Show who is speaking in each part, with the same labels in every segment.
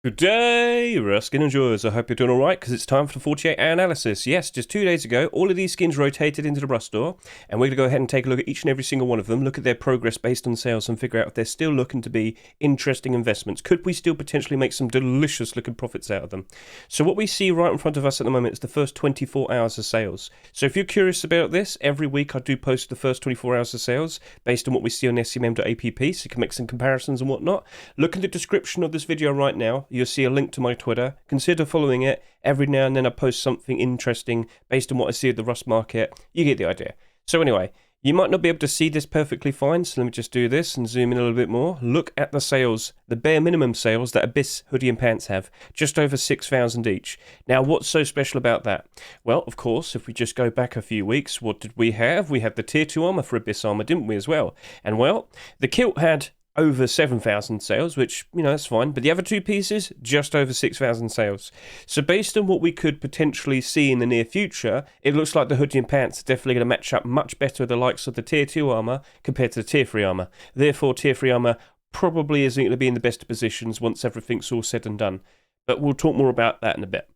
Speaker 1: Good day, Ruskin enjoyers. I hope you're doing alright, because it's time for the 48-hour analysis. Yes, just 2 days ago, all of these skins rotated into the Rust store, and we're going to go ahead and take a look at each and every single one of them, look at their progress based on sales, and figure out if they're still looking to be interesting investments. Could we still potentially make some delicious looking profits out of them? So what we see right in front of us at the moment is the first 24 hours of sales. So if you're curious about this, every week I do post the first 24 hours of sales based on what we see on scmm.app, so you can make some comparisons and whatnot. Look in the description of this video right now. You'll see a link to my Twitter. Consider following it. Every now and then I post something interesting based on what I see at the Rust market. You get the idea. So anyway, you might not be able to see this perfectly fine, so let me just do this and zoom in a little bit more. Look at the sales, the bare minimum sales that Abyss, Hoodie and Pants have, just over 6,000 each. Now, what's so special about that? Well, of course, if we just go back a few weeks, what did we have? We had the Tier 2 armor for Abyss armor, didn't we, as well? And well, the kilt had over 7,000 sales, which, that's fine. But the other two pieces, just over 6,000 sales. So based on what we could potentially see in the near future, it looks like the Hoodie and Pants are definitely going to match up much better with the likes of the Tier 2 armor compared to the Tier 3 armor. Therefore, Tier 3 armor probably isn't going to be in the best of positions once everything's all said and done. But we'll talk more about that in a bit.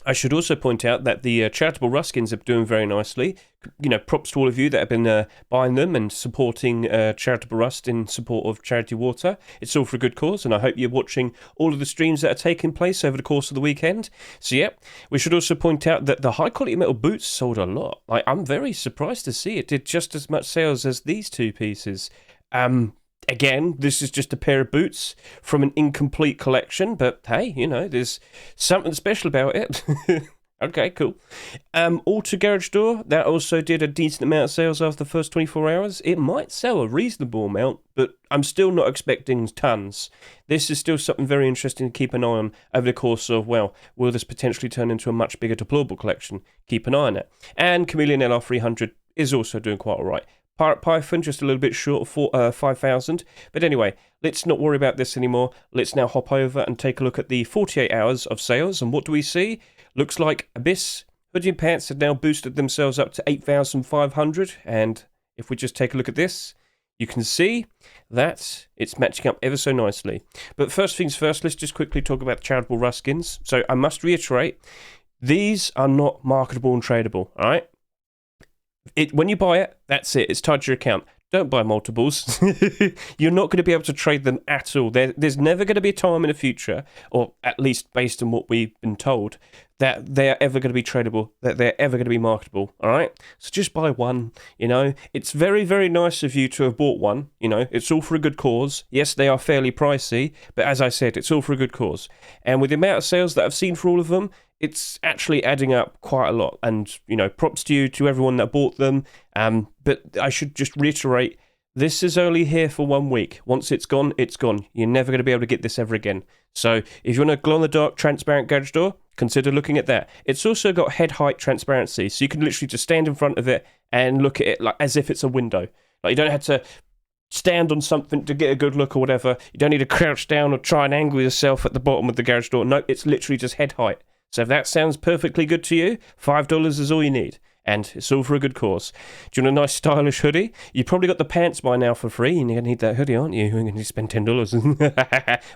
Speaker 1: I should also point out that the Charitable Skins are doing very nicely. Props to all of you that have been buying them and supporting Charitable Rust in support of Charity Water. It's all for a good cause, and I hope you're watching all of the streams that are taking place over the course of the weekend. So yeah, we should also point out that the high quality metal boots sold a lot. I'm very surprised to see it did just as much sales as these two pieces. Again, this is just a pair of boots from an incomplete collection, but hey, there's something special about it. Okay, cool. Auto Garage Door, that also did a decent amount of sales after the first 24 hours. It might sell a reasonable amount, but I'm still not expecting tons. This is still something very interesting to keep an eye on over the course of, well, will this potentially turn into a much bigger deployable collection? Keep an eye on it. And Chameleon LR300 is also doing quite alright. Pirate Python, just a little bit short of 5,000. But anyway, let's not worry about this anymore. Let's now hop over and take a look at the 48 hours of sales. And what do we see? Looks like Abyss, Hoodie and Pants have now boosted themselves up to 8,500. And if we just take a look at this, you can see that it's matching up ever so nicely. But first things first, let's just quickly talk about the Charitable Skins. So I must reiterate, these are not marketable and tradable, all right? When you buy it, that's it. It's tied to your account. Don't buy multiples. You're not going to be able to trade them at all. There's never going to be a time in the future, or at least based on what we've been told, that they're ever going to be tradable, that they're ever going to be marketable, all right? So just buy one, It's very, very nice of you to have bought one, It's all for a good cause. Yes, they are fairly pricey, but as I said, it's all for a good cause. And with the amount of sales that I've seen for all of them, it's actually adding up quite a lot. And, props to you, to everyone that bought them. But I should just reiterate, this is only here for 1 week. Once it's gone, it's gone. You're never going to be able to get this ever again. So if you want a glow-in-the-dark transparent garage door, consider looking at that. It's also got head height transparency, so you can literally just stand in front of it and look at it like as if it's a window. Like, you don't have to stand on something to get a good look or whatever. You don't need to crouch down or try and angle yourself at the bottom of the garage door. No, it's literally just head height. So if that sounds perfectly good to you, $5 is all you need. And it's all for a good cause. Do you want a nice stylish hoodie? You probably got the pants by now for free, and you're going to need that hoodie, aren't you? You're going to spend $10.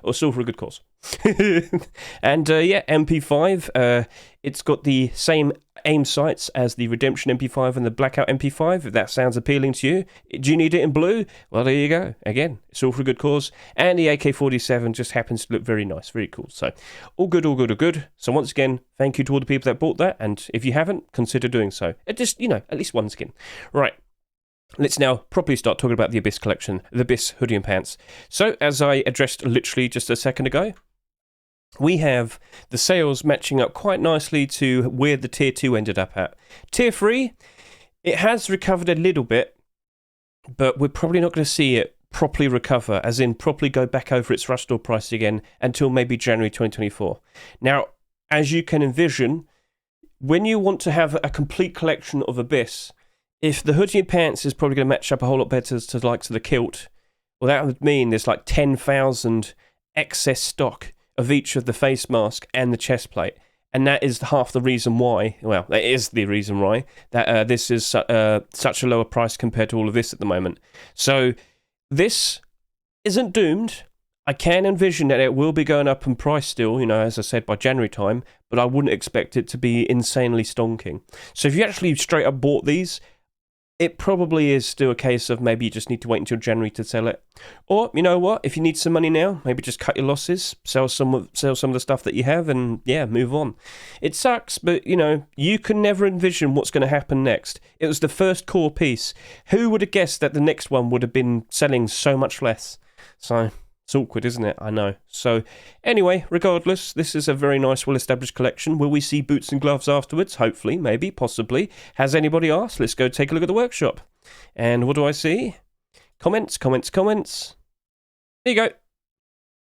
Speaker 1: Well, it's all for a good cause. And MP5, it's got the same aim sights as the Redemption MP5 and the Blackout MP5, if that sounds appealing to you. Do you need it in blue? Well, there you go. Again, it's all for a good cause. And the AK-47 just happens to look very nice, very cool. So, all good, all good, all good. So once again, thank you to all the people that bought that, and if you haven't, consider doing so. Just, at least one skin. Right. Let's now properly start talking about the Abyss collection, the Abyss Hoodie and Pants. So, as I addressed literally just a second ago, we have the sales matching up quite nicely to where the Tier 2 ended up at. Tier 3, it has recovered a little bit, but we're probably not going to see it properly recover, as in properly go back over its rush store price again until maybe January 2024. Now, as you can envision, when you want to have a complete collection of Abyss, if the Hoodie and Pants is probably going to match up a whole lot better to the likes of the kilt, well, that would mean there's like 10,000 excess stock of each of the face mask and the chest plate. And that is half the reason why, well, that is the reason why, that this is such a lower price compared to all of this at the moment. So this isn't doomed. I can envision that it will be going up in price still, you know, as I said, by January time, but I wouldn't expect it to be insanely stonking. So if you actually straight up bought these, it probably is still a case of maybe you just need to wait until January to sell it. Or, you know what, if you need some money now, maybe just cut your losses, sell some of the stuff that you have, and yeah, move on. It sucks, but you know, you can never envision what's going to happen next. It was the first core piece. Who would have guessed that the next one would have been selling so much less? So it's awkward, isn't it? I know. So anyway, regardless, this is a very nice, well-established collection. Will we see boots and gloves afterwards? Hopefully, maybe, possibly. Has anybody asked? Let's go take a look at the workshop. And what do I see? Comments, comments, comments. There you go.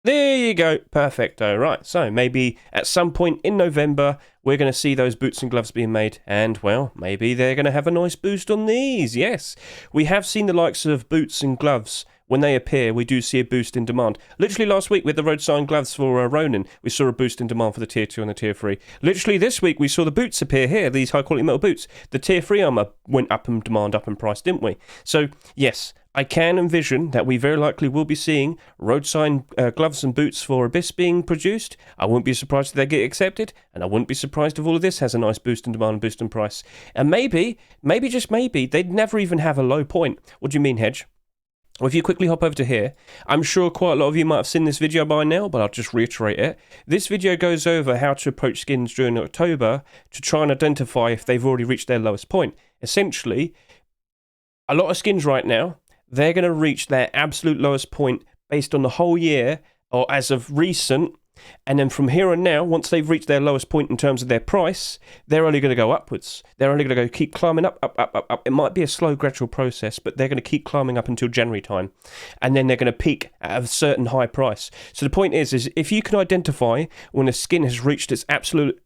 Speaker 1: There you go. Perfecto. Right, so maybe at some point in November, we're going to see those boots and gloves being made. And, well, maybe they're going to have a nice boost on these. Yes, we have seen the likes of boots and gloves. When they appear, we do see a boost in demand. Literally last week with the road sign gloves for Ronin, we saw a boost in demand for the Tier 2 and the Tier 3. Literally this week, we saw the boots appear here, these high-quality metal boots. The Tier 3 armour went up in demand, up in price, didn't we? So, yes, I can envision that we very likely will be seeing road sign gloves and boots for Abyss being produced. I wouldn't be surprised if they get accepted, and I wouldn't be surprised if all of this has a nice boost in demand and boost in price. And maybe, just maybe, they'd never even have a low point. What do you mean, Hedge? Well, if you quickly hop over to here, I'm sure quite a lot of you might have seen this video by now, but I'll just reiterate it. This video goes over how to approach skins during October to try and identify if they've already reached their lowest point. Essentially, a lot of skins right now, they're going to reach their absolute lowest point based on the whole year, or as of recent, and then from here on now, once they've reached their lowest point in terms of their price, they're only going to go upwards. They're only going to keep climbing up. It might be a slow, gradual process, but they're going to keep climbing up until January time. And then they're going to peak at a certain high price. So the point is if you can identify when a skin has reached its absolute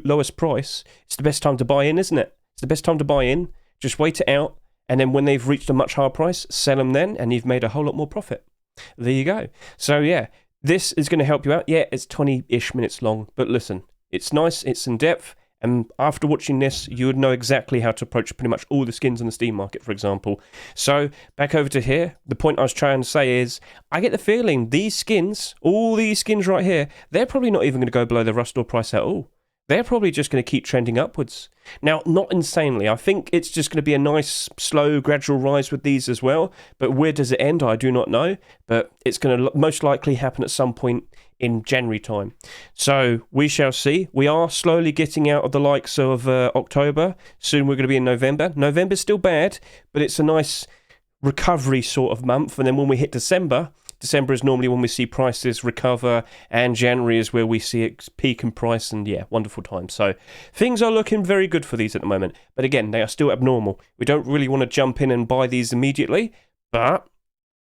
Speaker 1: lowest price, it's the best time to buy in, isn't it? It's the best time to buy in. Just wait it out. And then when they've reached a much higher price, sell them then, and you've made a whole lot more profit. There you go. So yeah. This is going to help you out. Yeah, it's 20-ish minutes long, but listen, it's nice, it's in depth, and after watching this, you would know exactly how to approach pretty much all the skins on the Steam market, for example. So, back over to here, the point I was trying to say is, I get the feeling these skins, all these skins right here, they're probably not even going to go below the Rust Store price at all. They're probably just going to keep trending upwards. Now, not insanely. I think it's just going to be a nice, slow, gradual rise with these as well. But where does it end? I do not know. But it's going to most likely happen at some point in January time. So we shall see. We are slowly getting out of the likes of October. Soon we're going to be in November. November's still bad, but it's a nice recovery sort of month. And then when we hit December is normally when we see prices recover, and January is where we see it peak in price, and yeah, wonderful time. So things are looking very good for these at the moment. But again, they are still abnormal. We don't really want to jump in and buy these immediately, but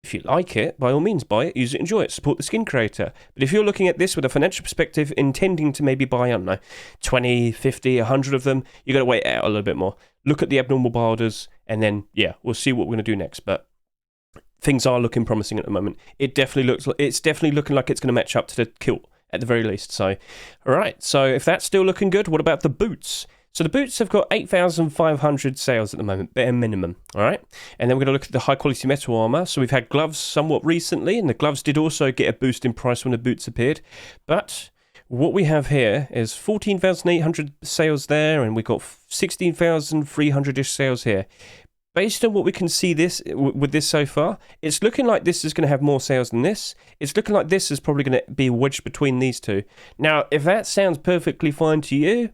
Speaker 1: if you like it, by all means buy it, use it, enjoy it, support the skin creator. But if you're looking at this with a financial perspective, intending to maybe buy, I don't know, 20, 50, 100 of them, you got to wait out a little bit more. Look at the abnormal buy orders, and then, yeah, we'll see what we're going to do next. But things are looking promising at the moment. It's definitely looking like it's going to match up to the kilt at the very least. So, all right. So if that's still looking good, what about the boots? So the boots have got 8,500 sales at the moment, bare minimum. All right. And then we're going to look at the high quality metal armor. So we've had gloves somewhat recently, and the gloves did also get a boost in price when the boots appeared. But what we have here is 14,800 sales there, and we've got 16,300-ish sales here. Based on what we can see with this so far, it's looking like this is going to have more sales than this. It's looking like this is probably going to be wedged between these two. Now, if that sounds perfectly fine to you,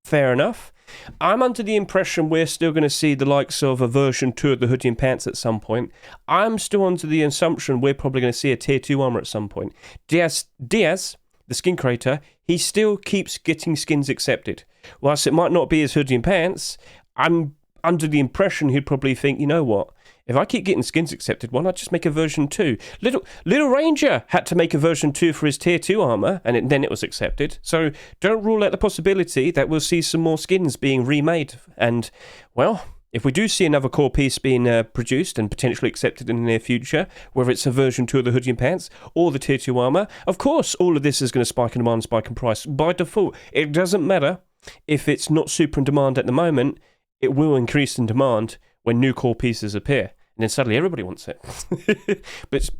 Speaker 1: fair enough. I'm under the impression we're still going to see the likes of a version 2 of the hoodie and pants at some point. I'm still under the assumption we're probably going to see a tier 2 armor at some point. Diaz, the skin creator, he still keeps getting skins accepted. Whilst it might not be his hoodie and pants, I'm under the impression he'd probably think, you know what, if I keep getting skins accepted, why not just make a version 2? Little Ranger had to make a version 2 for his tier 2 armor, and then it was accepted. So don't rule out the possibility that we'll see some more skins being remade. And, well, if we do see another core piece being produced and potentially accepted in the near future, whether it's a version 2 of the hoodie and pants or the tier 2 armor, of course all of this is going to spike in demand, spike in price by default. It doesn't matter if it's not super in demand at the moment. It will increase in demand when new core pieces appear. and then suddenly everybody wants it. But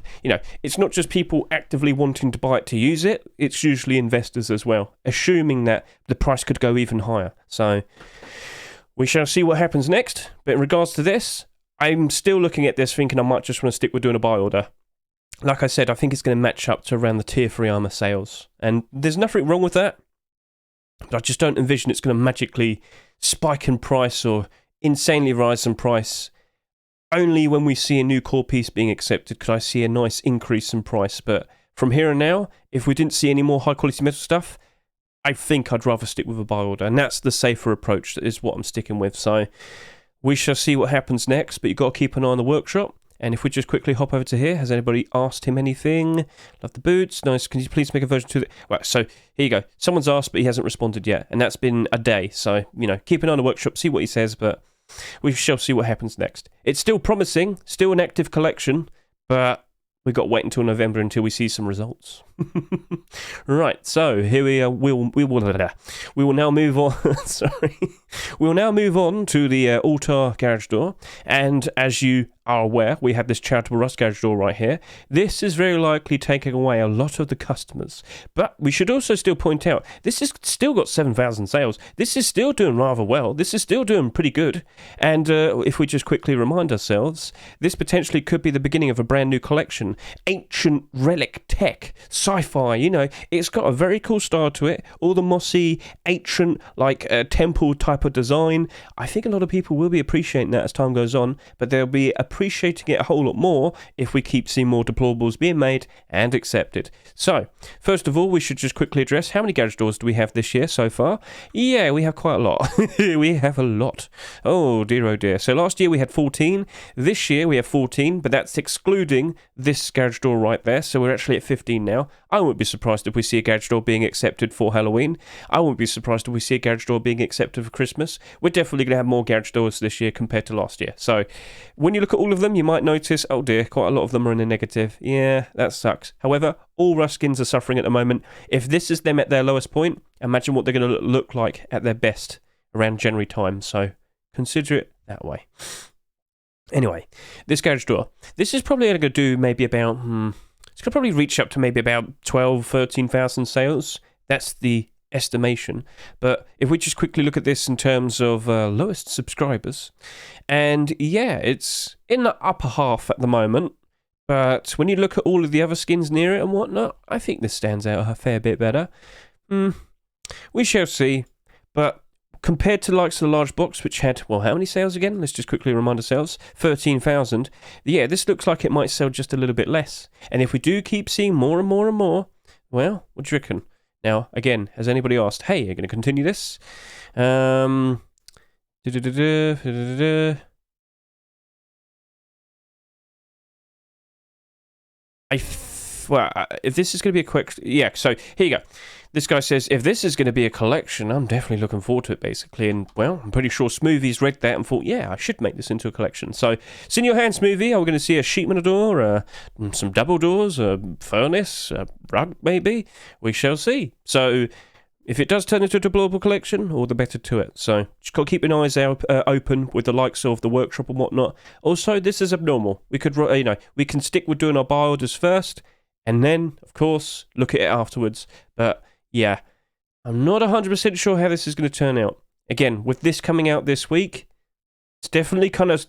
Speaker 1: it's not just people actively wanting to buy it to use it, it's usually investors as well, assuming that the price could go even higher. So we shall see what happens next. But in regards to this, I'm still looking at this thinking I might just want to stick with doing a buy order. Like I said, I think it's going to match up to around the tier 3 armor sales, and there's nothing wrong with that, but I just don't envision it's going to magically spike in price or insanely rise in price. Only when we see a new core piece being accepted could I see a nice increase in price. But from here and now, if we didn't see any more high quality metal stuff, I think I'd rather stick with a buy order, and that's the safer approach. That is what I'm sticking with. So we shall see what happens next, but you've got to keep an eye on the workshop. And if we just quickly hop over to here, has anybody asked him anything? Love the boots. Nice. Can you please make a version 2? Right, so here you go. Someone's asked, but he hasn't responded yet. And that's been a day. So, keep an eye on the workshop, see what he says, but we shall see what happens next. It's still promising, still an active collection, but we've got to wait until November until we see some results. Right, so here we are. We will now move on. Sorry. We will now move on to the Altar garage door. And as you are aware, we have this Charitable Rust garage door right here. This is very likely taking away a lot of the customers. But we should also still point out, this has still got 7,000 sales. This is still doing rather well. This is still doing pretty good. And if we just quickly remind ourselves, this potentially could be the beginning of a brand new collection. Ancient relic tech, sci-fi, it's got a very cool style to it. All the mossy, ancient, temple type of design. I think a lot of people will be appreciating that as time goes on, but they'll be appreciating it a whole lot more if we keep seeing more deplorables being made and accepted. So, first of all, we should just quickly address how many garage doors do we have this year so far? Yeah, we have quite a lot. We have a lot. Oh dear. So last year we had 14. This year we have 14, but that's excluding this garage door right there. So we're actually at 15 now. I wouldn't be surprised if we see a garage door being accepted for Halloween. I wouldn't be surprised if we see a garage door being accepted for Christmas. We're definitely going to have more garage doors this year compared to last year. So when you look at all of them, you might notice, oh dear, quite a lot of them are in the negative. Yeah, that sucks. However, all Rust skins are suffering at the moment. If this is them at their lowest point, imagine what they're going to look like at their best around January time. So consider it that way. Anyway, this garage door. This is probably going to do maybe about... It's going to probably reach up to maybe about 12,000, 13,000 sales. That's the estimation. But if we just quickly look at this in terms of lowest subscribers, and yeah, it's in the upper half at the moment. But when you look at all of the other skins near it and whatnot, I think this stands out a fair bit better. We shall see. But compared to the likes of the large box, which had, well, how many sales again? Let's just quickly remind ourselves. 13,000. Yeah, this looks like it might sell just a little bit less. And if we do keep seeing more and more and more, well, what do you reckon? Now, again, has anybody asked, hey, are you going to continue this? If this is going to be a quick... Yeah, so here you go. This guy says, if this is going to be a collection, I'm definitely looking forward to it, basically. And, well, I'm pretty sure Smoothie's read that and thought, yeah, I should make this into a collection. So, it's in your hand, Smoothie. Are we going to see a sheepman door, some double doors, a furnace, a rug, maybe? We shall see. So, if it does turn into a deplorable collection, all the better to it. So, just got to keep your eyes out, open with the likes of the workshop and whatnot. Also, this is abnormal. We could, we can stick with doing our buy orders first, and then, of course, look at it afterwards. But... yeah, I'm not 100% sure how this is going to turn out. Again, with this coming out this week, it's definitely kind of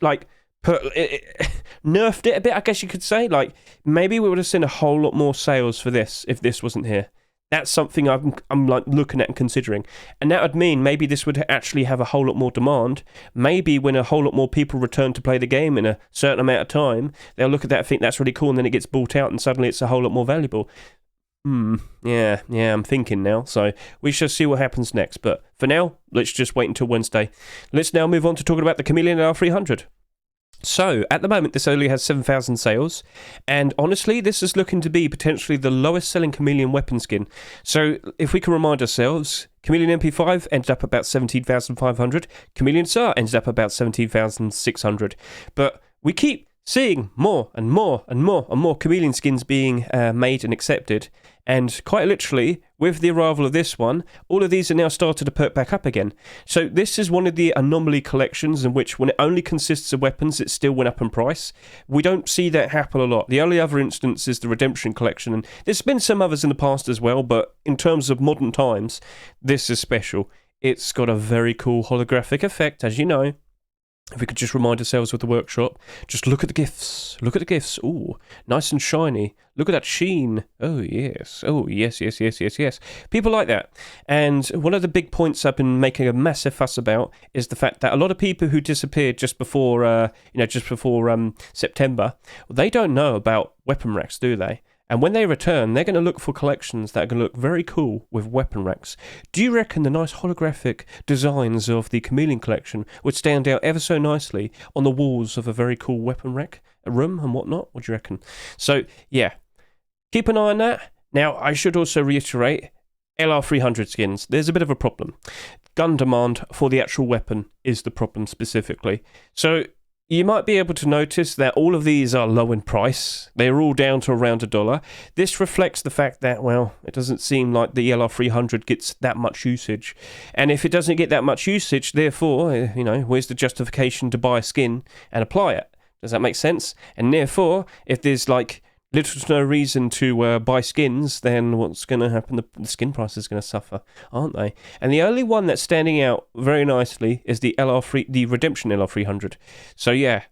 Speaker 1: nerfed it a bit, I guess you could say. Like, maybe we would have seen a whole lot more sales for this if this wasn't here. That's something I'm looking at and considering. And that would mean maybe this would actually have a whole lot more demand. Maybe when a whole lot more people return to play the game in a certain amount of time, they'll look at that and think that's really cool, and then it gets bought out and suddenly it's a whole lot more valuable. Yeah, I'm thinking now. So we shall see what happens next. But for now, let's just wait until Wednesday. Let's now move on to talking about the Chameleon LR300. So, at the moment, this only has 7,000 sales, and honestly, this is looking to be potentially the lowest selling Chameleon weapon skin. So, if we can remind ourselves, Chameleon MP5 ended up about 17,500, Chameleon SAR ended up about 17,600, but we keep seeing more and more and more and more Chameleon skins being made and accepted, and quite literally, with the arrival of this one, all of these are now started to perk back up again. So this is one of the anomaly collections in which when it only consists of weapons, it still went up in price. We don't see that happen a lot. The only other instance is the Redemption collection, and there's been some others in the past as well, but in terms of modern times, this is special. It's got a very cool holographic effect, as you know. If we could just remind ourselves with the workshop, just look at the gifts. Look at the gifts. Ooh, nice and shiny. Look at that sheen. Oh, yes. Oh, yes, yes, yes, yes, yes. People like that. And one of the big points I've been making a massive fuss about is the fact that a lot of people who disappeared just before, September, they don't know about weapon racks, do they? And when they return, they're going to look for collections that are going to look very cool with weapon racks. Do you reckon the nice holographic designs of the Chameleon collection would stand out ever so nicely on the walls of a very cool weapon rack, a room and whatnot? What do you reckon? So, yeah, keep an eye on that. Now, I should also reiterate, LR300 skins, there's a bit of a problem. Gun demand for the actual weapon is the problem specifically. So, you might be able to notice that all of these are low in price. They're all down to around $1. This reflects the fact that, well, it doesn't seem like the LR300 gets that much usage. And if it doesn't get that much usage, therefore, where's the justification to buy a skin and apply it? Does that make sense? And therefore, if there's like little to no reason to buy skins, then what's going to happen? The skin price is going to suffer, aren't they? And the only one that's standing out very nicely is the Redemption LR300. So yeah,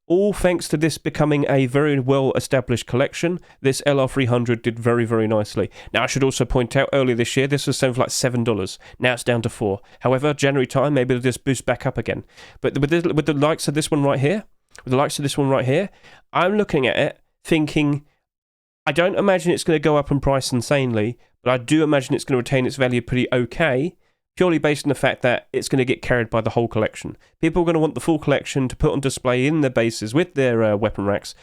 Speaker 1: all thanks to this becoming a very well-established collection, this LR300 did very, very nicely. Now, I should also point out, earlier this year, this was selling for like $7. Now it's down to $4. However, January time, maybe it'll just boost back up again. But with the likes of this one right here, I'm looking at it thinking, I don't imagine it's going to go up in price insanely, but I do imagine it's going to retain its value pretty okay, purely based on the fact that it's going to get carried by the whole collection. People are going to want the full collection to put on display in their bases with their weapon racks.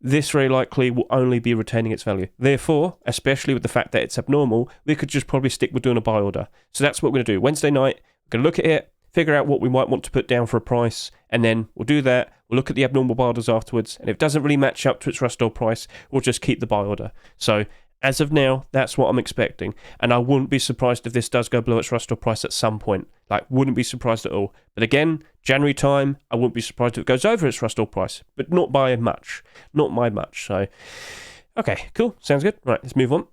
Speaker 1: This very likely will only be retaining its value. Therefore, especially with the fact that it's abnormal, we could just probably stick with doing a buy order. So that's what we're going to do. Wednesday night, we're going to look at it, figure out what we might want to put down for a price, and then we'll do that. We'll look at the abnormal buy orders afterwards, and if it doesn't really match up to its Rustall price, we'll just keep the buy order. So, as of now, that's what I'm expecting, and I wouldn't be surprised if this does go below its Rustall price at some point. Wouldn't be surprised at all. But again, January time, I wouldn't be surprised if it goes over its Rustall price, but not by much. Not by much, so... Okay, cool. Sounds good. Right, let's move on.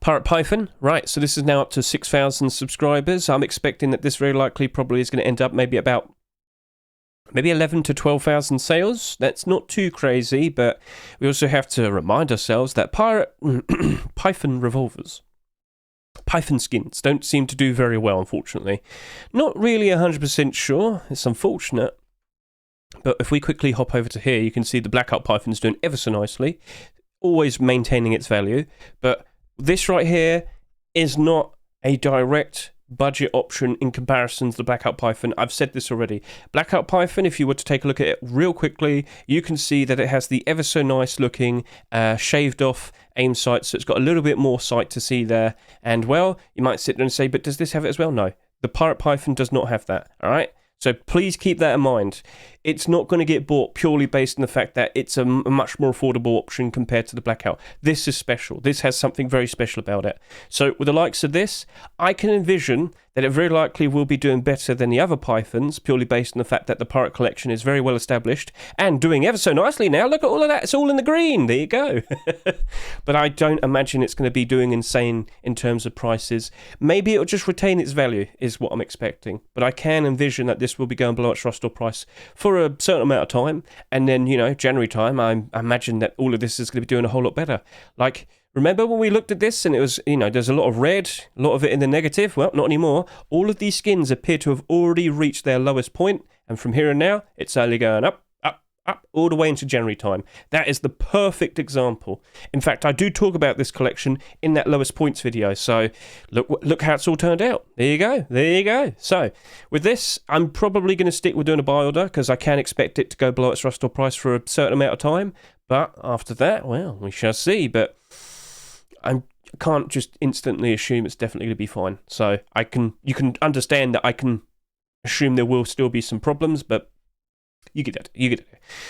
Speaker 1: Pirate Python, right, so this is now up to 6,000 subscribers. I'm expecting that this very likely probably is going to end up maybe 11 to 12,000 sales. That's not too crazy, but we also have to remind ourselves that Python revolvers, Python skins don't seem to do very well, unfortunately. Not really 100% sure. It's unfortunate. But if we quickly hop over to here, you can see the Blackout Python's doing ever so nicely, always maintaining its value, but this right here is not a direct budget option in comparison to the Blackout Python. I've said this already. Blackout Python, if you were to take a look at it real quickly, you can see that it has the ever so nice looking shaved off aim sight, so it's got a little bit more sight to see there. And well, you might sit there and say, but does this have it as well? No. The Pirate Python does not have that, all right? So please keep that in mind. It's not going to get bought purely based on the fact that it's a much more affordable option compared to the Blackout. This is special. This has something very special about it. So with the likes of this, I can envision that it very likely will be doing better than the other Pythons, purely based on the fact that the Pirate Collection is very well established and doing ever so nicely now. Look at all of that. It's all in the green. There you go. But I don't imagine it's going to be doing insane in terms of prices. Maybe it'll just retain its value is what I'm expecting. But I can envision that this will be going below its Rustall price for a certain amount of time. And then, January time, I imagine that all of this is going to be doing a whole lot better. Remember when we looked at this and it was, there's a lot of red, a lot of it in the negative? Well, not anymore. All of these skins appear to have already reached their lowest point, and from here and now, it's only going up, all the way into January time. That is the perfect example. In fact, I do talk about this collection in that lowest points video, so look how it's all turned out. There you go. So, with this, I'm probably going to stick with doing a buy order, because I can expect it to go below its Rustall price for a certain amount of time, but after that, well, we shall see, but I can't just instantly assume it's definitely going to be fine. So you can understand that I can assume there will still be some problems, but You get it.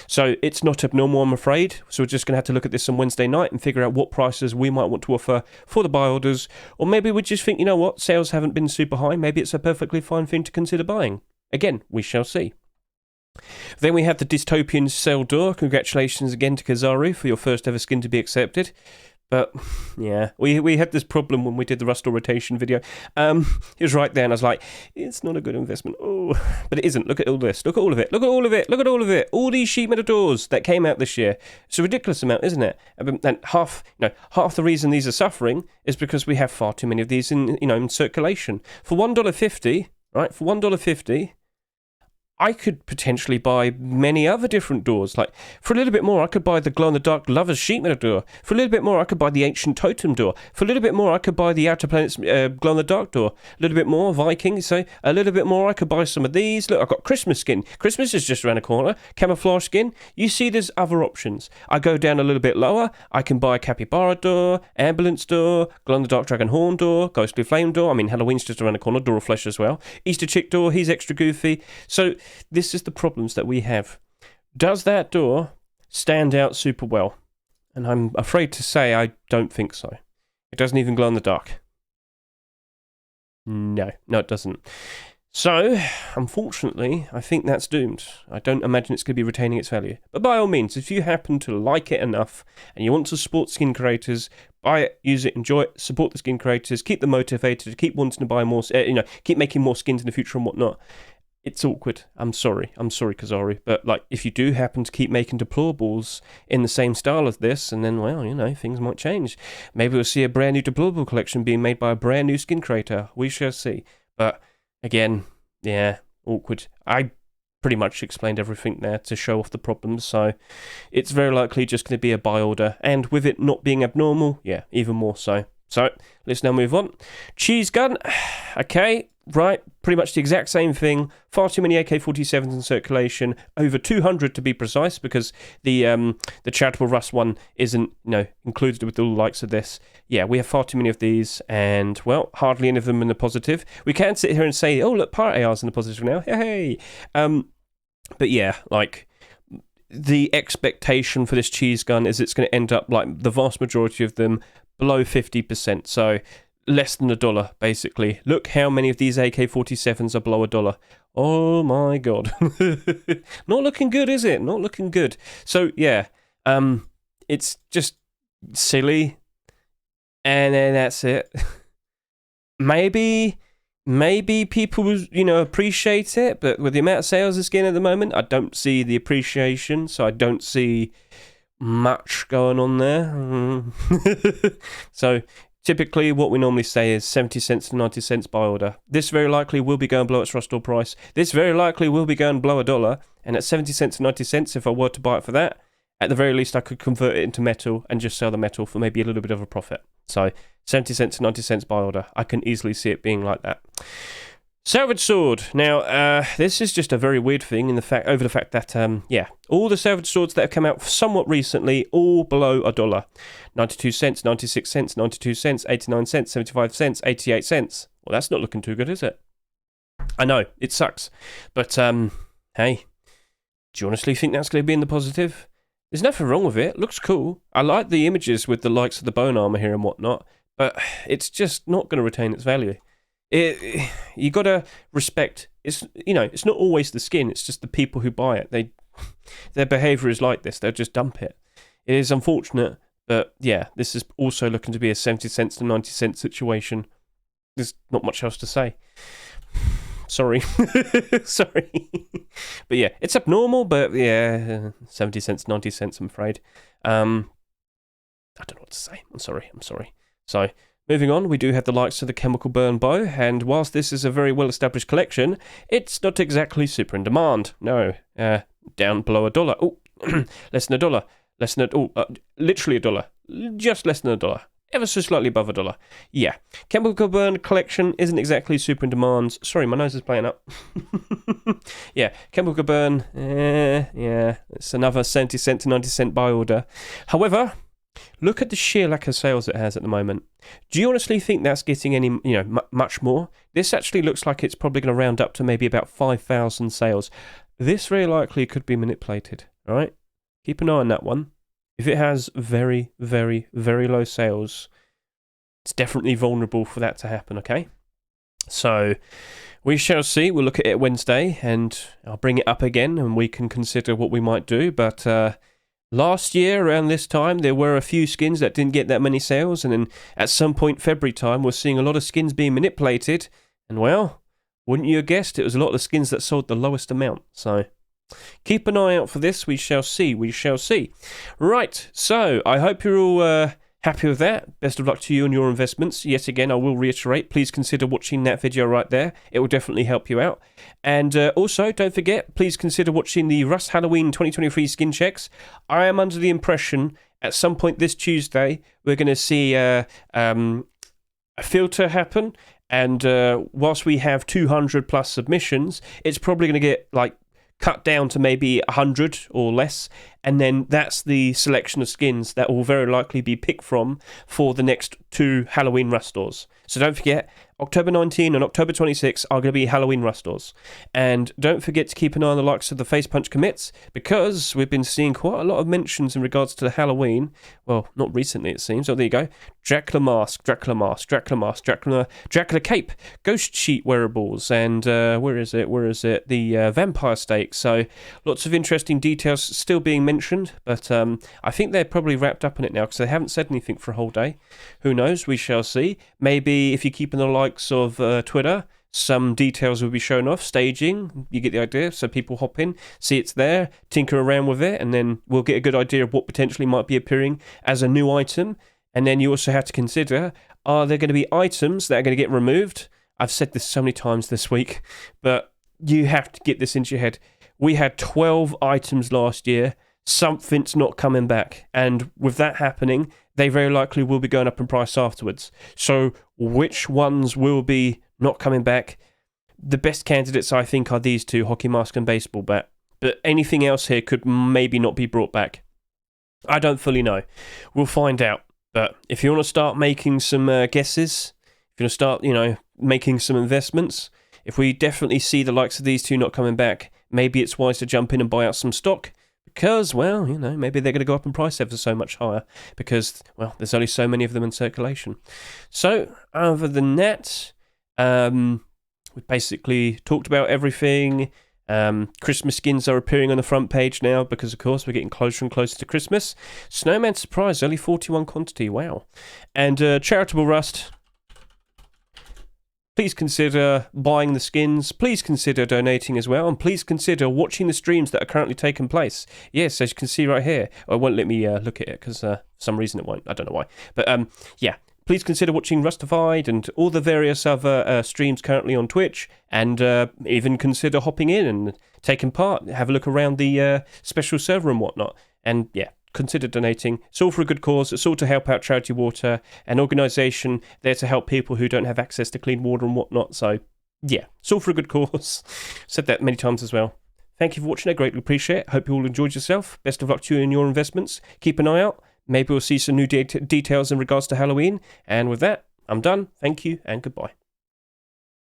Speaker 1: So it's not abnormal, I'm afraid. So we're just going to have to look at this on Wednesday night and figure out what prices we might want to offer for the buy orders. Or maybe we just think, you know what, sales haven't been super high. Maybe it's a perfectly fine thing to consider buying. Again, we shall see. Then we have the Dystopian sale door. Congratulations again to Kazaru for your first ever skin to be accepted. But, yeah, we had this problem when we did the Rust rotation video. He was right there, and I was like, it's not a good investment. Oh, but it isn't. Look at all this. Look at all of it. Look at all of it. Look at all of it. All these sheet metal doors that came out this year. It's a ridiculous amount, isn't it? And half the reason these are suffering is because we have far too many of these in circulation. For $1.50, right? For $1.50. I could potentially buy many other different doors. Like, for a little bit more, I could buy the glow-in-the-dark Lover's sheet metal door. For a little bit more, I could buy the Ancient Totem door. For a little bit more, I could buy the Outer Planets glow-in-the-dark door. A little bit more, Vikings. So a little bit more, I could buy some of these. Look, I've got Christmas skin. Christmas is just around the corner. Camouflage skin. You see there's other options. I go down a little bit lower. I can buy a Capybara door, Ambulance door, glow-in-the-dark Dragon Horn door, Ghostly Flame door. I mean, Halloween's just around the corner. Door of Flesh as well. Easter Chick door. He's extra goofy. So this is the problems that we have. Does that door stand out super well? And I'm afraid to say I don't think so. It doesn't even glow in the dark. No, it doesn't. So, unfortunately, I think that's doomed. I don't imagine it's going to be retaining its value. But by all means, if you happen to like it enough and you want to support skin creators, buy it, use it, enjoy it, support the skin creators, keep them motivated, keep wanting to buy more, keep making more skins in the future and whatnot. It's awkward. I'm sorry, Kazaru. But, if you do happen to keep making deplorables in the same style as this, and then, well, things might change. Maybe we'll see a brand new deplorable collection being made by a brand new skin creator. We shall see. But, again, yeah, awkward. I pretty much explained everything there to show off the problems, so it's very likely just going to be a buy order. And with it not being abnormal, yeah, even more so. So, let's now move on. Cheese gun. Okay. Right, pretty much the exact same thing. Far too many AK-47s in circulation, over 200 to be precise, because the Charitable Rust one isn't included with all the likes of this. Yeah, we have far too many of these, and well, hardly any of them in the positive. We can sit here and say, oh look, Pirate AR's in the positive now. Hey. But yeah, the expectation for this cheese gun is it's going to end up like the vast majority of them below 50%. So less than $1, basically. Look how many of these AK-47s are below $1. Oh my god. Not looking good, is it? Not looking good. So, yeah. It's just silly. And then that's it. Maybe people, appreciate it, but with the amount of sales of skin at the moment, I don't see the appreciation, so I don't see much going on there. So, typically, what we normally say is 70 cents to 90 cents buy order. This very likely will be going below its Rust store price. This very likely will be going below $1. And at 70 cents to 90 cents, if I were to buy it for that, at the very least, I could convert it into metal and just sell the metal for maybe a little bit of a profit. So, 70 cents to 90 cents buy order. I can easily see it being like that. Salvaged sword. Now, this is just a very weird thing over the fact that, all the salvaged swords that have come out somewhat recently, all below $1. 92 cents, 96 cents, 92 cents, 89 cents, 75 cents, 88 cents. Well, that's not looking too good, is it? I know, it sucks. But, hey, do you honestly think that's going to be in the positive? There's nothing wrong with it. It looks cool. I like the images with the likes of the bone armor here and whatnot, but it's just not going to retain its value. You gotta respect. It's not always the skin. It's just the people who buy it. Their behaviour is like this. They'll just dump it. It is unfortunate, but yeah, this is also looking to be a 70 cents to 90 cents situation. There's not much else to say. Sorry, sorry, but yeah, it's abnormal. But yeah, 70 cents, 90 cents. I'm afraid. I don't know what to say. I'm sorry. So. Moving on, we do have the likes of the Chemical Burn Bow, and whilst this is a very well-established collection, it's not exactly super in demand. No, down below $1. Oh, less than $1. Literally $1. Just less than $1. Ever so slightly above $1. Yeah, Chemical Burn collection isn't exactly super in demand. Sorry, my nose is playing up. Yeah, Chemical Burn, yeah, it's another 70 cent to 90 cent buy order. However, look at the sheer lack of sales it has at the moment. Do you honestly think that's getting any, much more? This actually looks like it's probably going to round up to maybe about 5,000 sales. this very likely could be manipulated, all right? Keep an eye on that one. If it has very, very, very low sales, it's definitely vulnerable for that to happen, okay? So we shall see. We'll look at it Wednesday, and I'll bring it up again, and we can consider what we might do. But last year, around this time, there were a few skins that didn't get that many sales, and then at some point February time, we're seeing a lot of skins being manipulated, and well, wouldn't you have guessed, it was a lot of the skins that sold the lowest amount. So keep an eye out for this. We shall see. We shall see. Right, so I hope you're all happy with that. Best of luck to you and your investments. Yet again, I will reiterate, please consider watching that video right there. It will definitely help you out. And also, don't forget, please consider watching the Rust Halloween 2023 skin checks. I am under the impression at some point this Tuesday, we're going to see a filter happen. And whilst we have 200 plus submissions, it's probably going to get like cut down to maybe 100 or less, and then that's the selection of skins that will very likely be picked from for the next 2 Halloween Rust stores. So don't forget, October 19 and October 26 are going to be Halloween Rust stores. And don't forget to keep an eye on the likes of the Face Punch commits, because we've been seeing quite a lot of mentions in regards to the Halloween. Well, not recently it seems. Oh, there you go. Dracula Mask, Dracula Mask, Dracula Mask, Dracula Cape, Ghost Sheet wearables, and where is it? The Vampire Stake. So lots of interesting details still being mentioned, but I think they're probably wrapped up on it now because they haven't said anything for a whole day. Who knows? We shall see. Maybe if you keep in the likes of Twitter, some details will be shown off, staging, you get the idea, so people hop in, see it's there, tinker around with it, and then we'll get a good idea of what potentially might be appearing as a new item. And then you also have to consider, are there going to be items that are going to get removed? I've said this so many times this week, but you have to get this into your head. We had 12 items last year. Something's not coming back. And with that happening, they very likely will be going up in price afterwards. So which ones will be not coming back? The best candidates, I think, are these two, Hockey Mask and Baseball Bat. But anything else here could maybe not be brought back. I don't fully know. We'll find out. But if you want to start making some guesses, if you want to start, making some investments, if we definitely see the likes of these two not coming back, maybe it's wise to jump in and buy out some stock. Because, well, maybe they're going to go up in price ever so much higher. Because, well, there's only so many of them in circulation. So, other than that, we've basically talked about everything. Christmas skins are appearing on the front page now because, of course, we're getting closer and closer to Christmas. Snowman Surprise, only 41 quantity, wow. And Charitable Rust, please consider buying the skins, please consider donating as well, and please consider watching the streams that are currently taking place. Yes, as you can see right here. It won't let me look at it because for some reason it won't. I don't know why. But yeah. Please consider watching Rustified and all the various other streams currently on Twitch, and even consider hopping in and taking part, have a look around the special server and whatnot. And yeah, consider donating. It's all for a good cause. It's all to help out Charity Water, an organisation there to help people who don't have access to clean water and whatnot. So yeah, it's all for a good cause. Said that many times as well. Thank you for watching. I greatly appreciate it. Hope you all enjoyed yourself. Best of luck to you in your investments. Keep an eye out. Maybe we'll see some new details in regards to Halloween. And with that, I'm done. Thank you and goodbye.